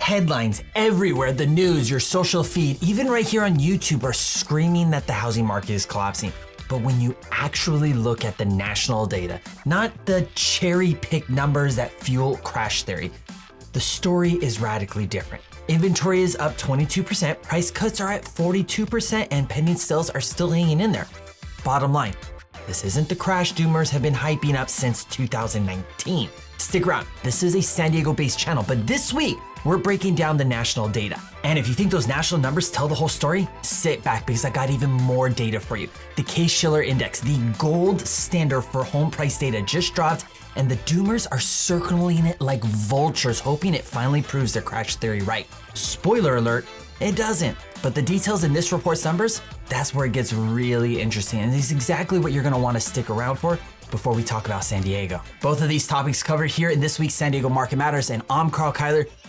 Headlines everywhere, the news, your social feed, even right here on YouTube are screaming that the housing market is collapsing. But when you actually look at the national data, not the cherry-picked numbers that fuel crash theory, the story is radically different. Inventory is up 22%, price cuts are at 42%, and pending sales are still hanging in there. Bottom line, this isn't the crash doomers have been hyping up since 2019. Stick around, this is a San Diego-based channel, but this week, we're breaking down the national data. And if you think those national numbers tell the whole story, sit back because I got even more data for you. The Case-Shiller Index, the gold standard for home price data, just dropped, and the doomers are circling it like vultures, hoping it finally proves their crash theory right. Spoiler alert, it doesn't. But the details in this report's numbers, that's where it gets really interesting, and it's exactly what you're gonna wanna stick around for before we talk about San Diego. Both of these topics covered here in this week's San Diego Market Matters, and I'm Karl,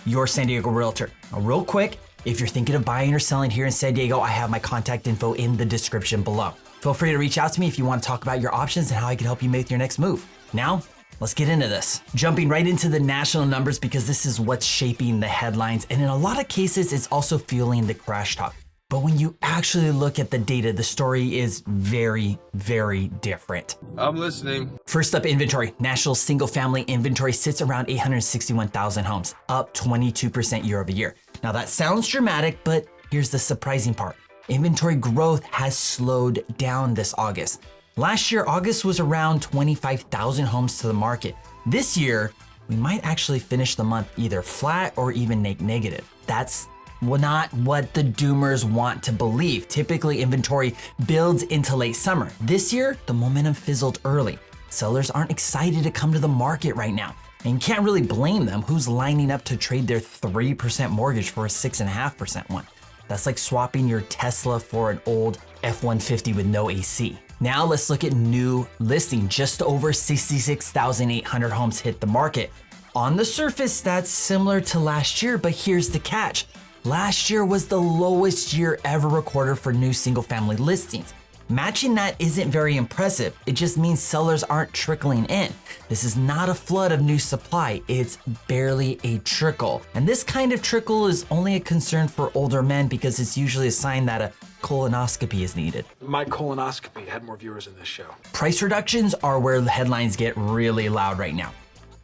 your San Diego realtor. Now, real quick, if you're thinking of buying or selling here in San Diego, I have my contact info in the description below. Feel free to reach out to me if you want to talk about your options and how I can help you make your next move. Now, let's get into this. Jumping right into the national numbers because this is what's shaping the headlines, and in a lot of cases, it's also fueling the crash talk. But when you actually look at the data, the story is very, very different. I'm listening. First up, inventory. National single-family inventory sits around 861,000 homes, up 22% year over year. Now that sounds dramatic, but here's the surprising part. Inventory growth has slowed down this August. Last year, August was around 25,000 homes to the market. This year, we might actually finish the month either flat or even negative. That's not what the doomers want to believe. Typically, inventory builds into late summer. This year, the momentum fizzled early. Sellers aren't excited to come to the market right now. And you can't really blame them. Who's lining up to trade their 3% mortgage for a 6.5% one? That's like swapping your Tesla for an old F-150 with no AC. Now let's look at new listing. Just over 66,800 homes hit the market. On the surface, that's similar to last year, but here's the catch. Last year was the lowest year ever recorded for new single-family listings. Matching that isn't very impressive. It just means sellers aren't trickling in. This is not a flood of new supply. It's barely a trickle. And this kind of trickle is only a concern for older men because it's usually a sign that a colonoscopy is needed. My colonoscopy had more viewers in this show. Price reductions are where the headlines get really loud right now.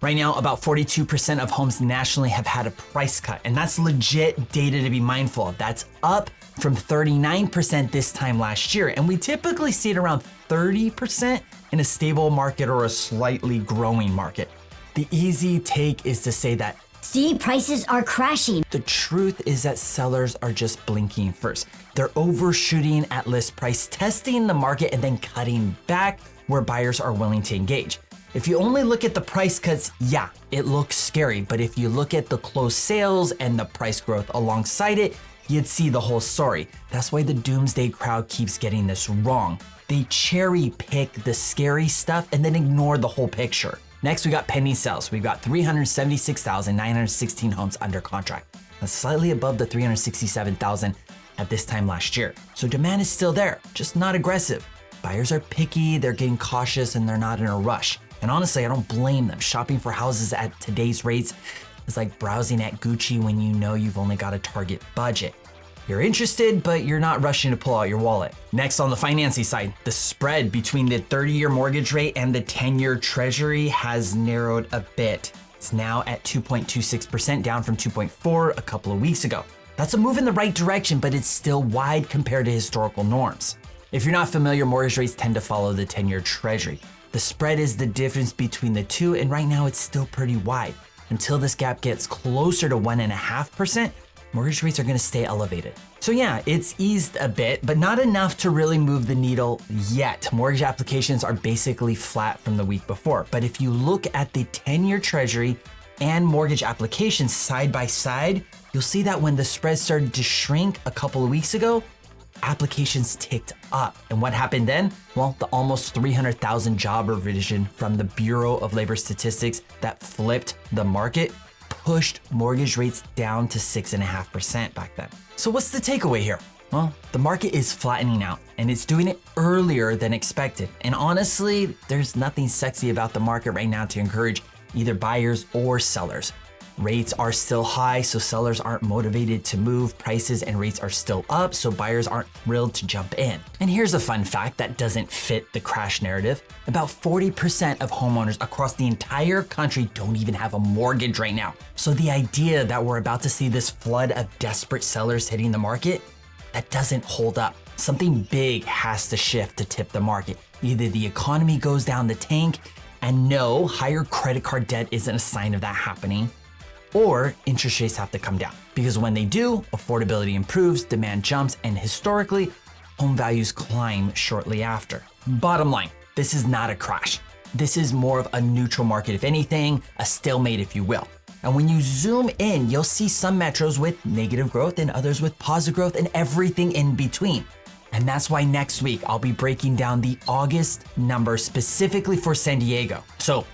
Right now, about 42% of homes nationally have had a price cut, and that's legit data to be mindful of. That's up from 39% this time last year, and we typically see it around 30% in a stable market or a slightly growing market. The easy take is to say that, see, prices are crashing. The truth is that sellers are just blinking first. They're overshooting at list price, testing the market, and then cutting back where buyers are willing to engage. If you only look at the price cuts, yeah, it looks scary. But if you look at the closed sales and the price growth alongside it, you'd see the whole story. That's why the doomsday crowd keeps getting this wrong. They cherry pick the scary stuff and then ignore the whole picture. Next, we got pending sales. We've got 376,916 homes under contract. That's slightly above the 367,000 at this time last year. So demand is still there, just not aggressive. Buyers are picky, they're getting cautious, and they're not in a rush. And honestly, I don't blame them. Shopping for houses at today's rates is like browsing at Gucci when you know you've only got a target budget. You're interested, but you're not rushing to pull out your wallet. Next, on the financing side, the spread between the 30-year mortgage rate and the 10-year treasury has narrowed a bit. It's now at 2.26%, down from 2.4 a couple of weeks ago. That's a move in the right direction, but it's still wide compared to historical norms. If you're not familiar, mortgage rates tend to follow the 10-year treasury. The spread is the difference between the two, and right now it's still pretty wide. Until this gap gets closer to 1.5%, mortgage rates are gonna stay elevated. So yeah, it's eased a bit, but not enough to really move the needle yet. Mortgage applications are basically flat from the week before. But if you look at the 10-year treasury and mortgage applications side by side, you'll see that when the spread started to shrink a couple of weeks ago, applications ticked up. And what happened then? Well, the almost 300,000 job revision from the Bureau of Labor Statistics that flipped the market pushed mortgage rates down to 6.5% back then. So what's the takeaway here? Well, the market is flattening out and it's doing it earlier than expected. And honestly, there's nothing sexy about the market right now to encourage either buyers or sellers. Rates are still high, so sellers aren't motivated to move. Prices and rates are still up, so buyers aren't thrilled to jump in. And here's a fun fact that doesn't fit the crash narrative. About 40% of homeowners across the entire country don't even have a mortgage right now. So the idea that we're about to see this flood of desperate sellers hitting the market, that doesn't hold up. Something big has to shift to tip the market. Either the economy goes down the tank, and no, higher credit card debt isn't a sign of that happening, or interest rates have to come down. Because when they do, affordability improves, demand jumps, and historically, home values climb shortly after. Bottom line, this is not a crash. This is more of a neutral market, if anything, a stalemate, if you will. And when you zoom in, you'll see some metros with negative growth and others with positive growth and everything in between. And that's why next week I'll be breaking down the August numbers specifically for San Diego. So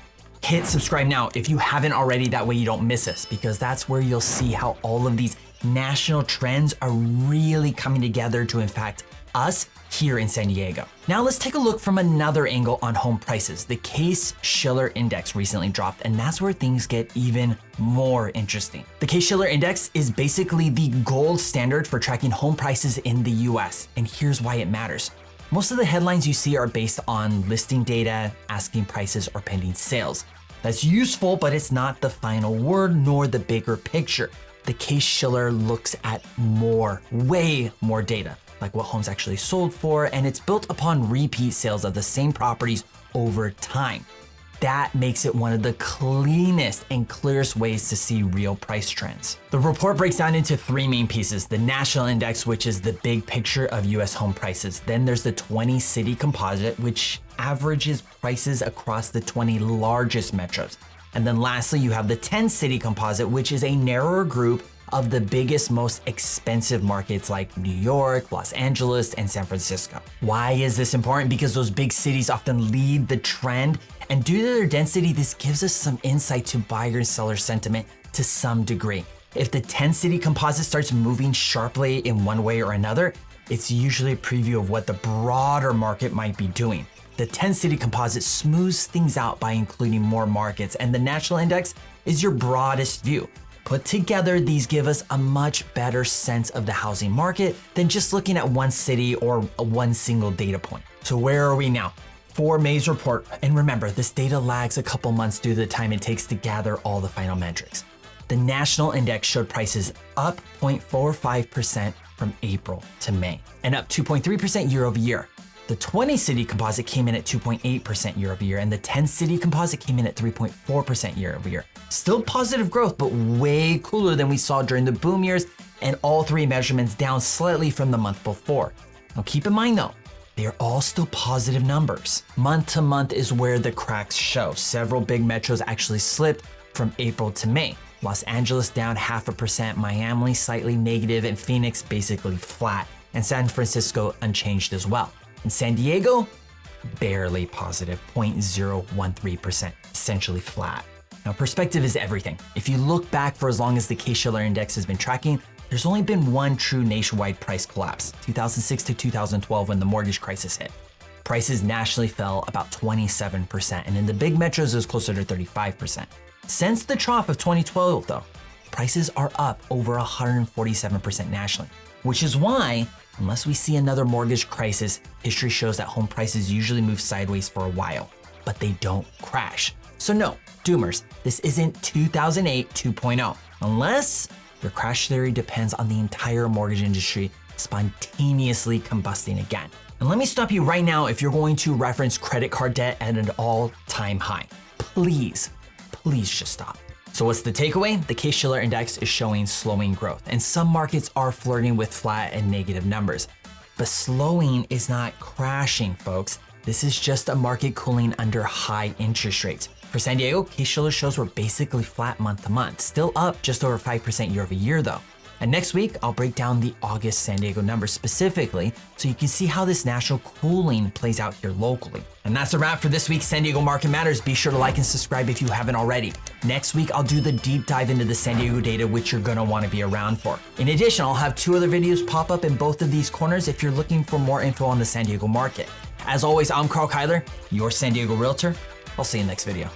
hit subscribe now if you haven't already, that way you don't miss us, because that's where you'll see how all of these national trends are really coming together to impact us here in San Diego. Now let's take a look from another angle on home prices. The Case-Shiller Index recently dropped, and that's where things get even more interesting. The Case-Shiller Index is basically the gold standard for tracking home prices in the US, and here's why it matters. Most of the headlines you see are based on listing data, asking prices, or pending sales. That's useful, but it's not the final word nor the bigger picture. The Case-Shiller looks at more, way more data, like what homes actually sold for, and it's built upon repeat sales of the same properties over time. That makes it one of the cleanest and clearest ways to see real price trends. The report breaks down into three main pieces: the national index, which is the big picture of US home prices. Then there's the 20 city composite, which averages prices across the 20 largest metros. And then lastly, you have the 10 city composite, which is a narrower group of the biggest, most expensive markets like New York, Los Angeles, and San Francisco. Why is this important? Because those big cities often lead the trend, and due to their density, this gives us some insight to buyer and seller sentiment to some degree. If the 10 city composite starts moving sharply in one way or another, it's usually a preview of what the broader market might be doing. The 10 city composite smooths things out by including more markets, and the national index is your broadest view. Put together, these give us a much better sense of the housing market than just looking at one city or one single data point. So where are we now? For May's report, and remember, this data lags a couple months due to the time it takes to gather all the final metrics. The national index showed prices up 0.45% from April to May, and up 2.3% year over year. The 20 city composite came in at 2.8% year over year, and the 10 city composite came in at 3.4% year over year. Still positive growth, but way cooler than we saw during the boom years, and all three measurements down slightly from the month before. Now keep in mind though, they are all still positive numbers. Month to month is where the cracks show. Several big metros actually slipped from April to May. Los Angeles down 0.5%, Miami slightly negative, and Phoenix basically flat, and San Francisco unchanged as well. In San Diego, barely positive, 0.013%, essentially flat. Now, perspective is everything. If you look back for as long as the Case-Shiller Index has been tracking, there's only been one true nationwide price collapse, 2006 to 2012 when the mortgage crisis hit. Prices nationally fell about 27%, and in the big metros it was closer to 35%. Since the trough of 2012 though, prices are up over 147% nationally, which is why, unless we see another mortgage crisis, history shows that home prices usually move sideways for a while, but they don't crash. So no, doomers, this isn't 2008 2.0, unless your crash theory depends on the entire mortgage industry spontaneously combusting again. And let me stop you right now if you're going to reference credit card debt at an all-time high. Please just stop. So what's the takeaway? The Case-Shiller Index is showing slowing growth, and some markets are flirting with flat and negative numbers. But slowing is not crashing, folks. This is just a market cooling under high interest rates. For San Diego, Case-Shiller shows we're basically flat month to month, still up just over 5% year over year though. And next week, I'll break down the August San Diego numbers specifically so you can see how this national cooling plays out here locally. And that's a wrap for this week's San Diego Market Matters. Be sure to like and subscribe if you haven't already. Next week, I'll do the deep dive into the San Diego data, which you're gonna wanna be around for. In addition, I'll have 2 other videos pop up in both of these corners if you're looking for more info on the San Diego market. As always, I'm Karl, your San Diego realtor. I'll see you in the next video.